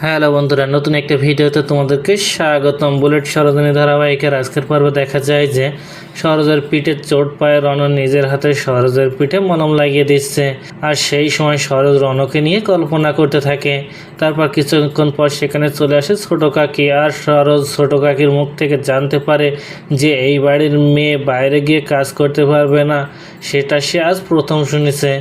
Hello বন্ধুরা, নতুন একটা ভিডিওতে তোমাদেরকে স্বাগতম। বুলেট সরোজিনী ধারাবাহিকের আজকের পর্বে দেখা যায় যে সরোজের পিঠে চোট পায় রণ নিজের হাতে সরোজের পিঠে মলম লাগিয়ে দিচ্ছে। আর সেই সময় সরোজ রণকে নিয়ে কল্পনা করতে থাকে। তারপর কিছুক্ষণ পর সেখানে চলে আসে ছোটো কাকি, আর সরোজ ছোটো কাকির মুখ থেকে জানতে পারে যে এই বাড়ির মেয়ে বাইরে গিয়ে কাজ করতে পারবে না, সেটা সে আজ প্রথম শুনেছে।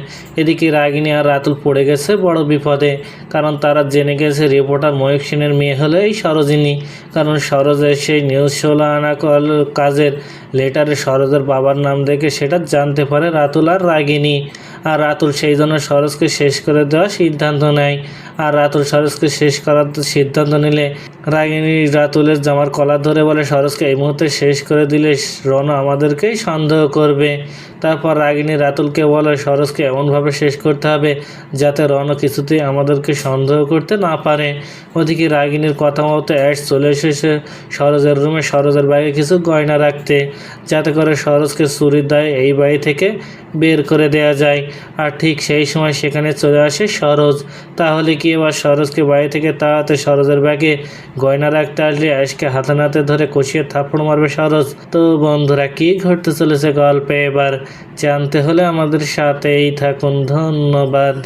এদিকে রাগিনী আর রাতুল পড়ে গেছে বড় বিপদে, কারণ তারা জেনে গেছে রিপোর্টার ময়ূক সেনের মেয়ে হলো এই সরোজিনী। কারণ সরোজের সেই নিউজ 16 আনা কাজের লেটারে সরোজের বাবার নাম দেখে সেটা জানতে পারে রাতুল আর রাগিনী। আর রাতুল সেই জন্য সরোজকে শেষ করে দেওয়ার সিদ্ধান্ত নেয়। আর রাতুল সরোজকে শেষ করার সিদ্ধান্ত নিলে রাগিনী রাতুলের জামার কলার ধরে বলে, সরোজকে এই মুহূর্তে শেষ করে দিলে রণ আমাদেরকেই সন্দেহ করবে। তারপর রাগিনী রাতুলকে বলে সরোজকে এমনভাবে শেষ করতে হবে যাতে রণ কিছুতেই আমাদেরকে সন্দেহ করতে না পারে। ওদিকে রাগিনীর কথা মতো অ্যাশ চলে এসেছে সরোজের রুমে সরোজের ব্যাগে কিছু গয়না রাখতে, যাতে করে সরোজকে চুরির দায়ে এই বাড়ি থেকে বের করে দেওয়া যায়। আর ঠিক সেই সময় সেখানে চলে আসে সরোজ। তাহলে কি এবার সরোজকে বাড়ি থেকে তাড়াতে সরোজের ব্যাগে গয়না রাখতে আসলে অ্যাশকে হাতে নাতে ধরে কষিয়ে থাপ্পড় মারবে সরোজ। তো বন্ধুরা, কি ঘটতে চলেছে গল্পে এবার জানতে হলে আমাদের সাথেই থাকুন। ধন্যবাদ।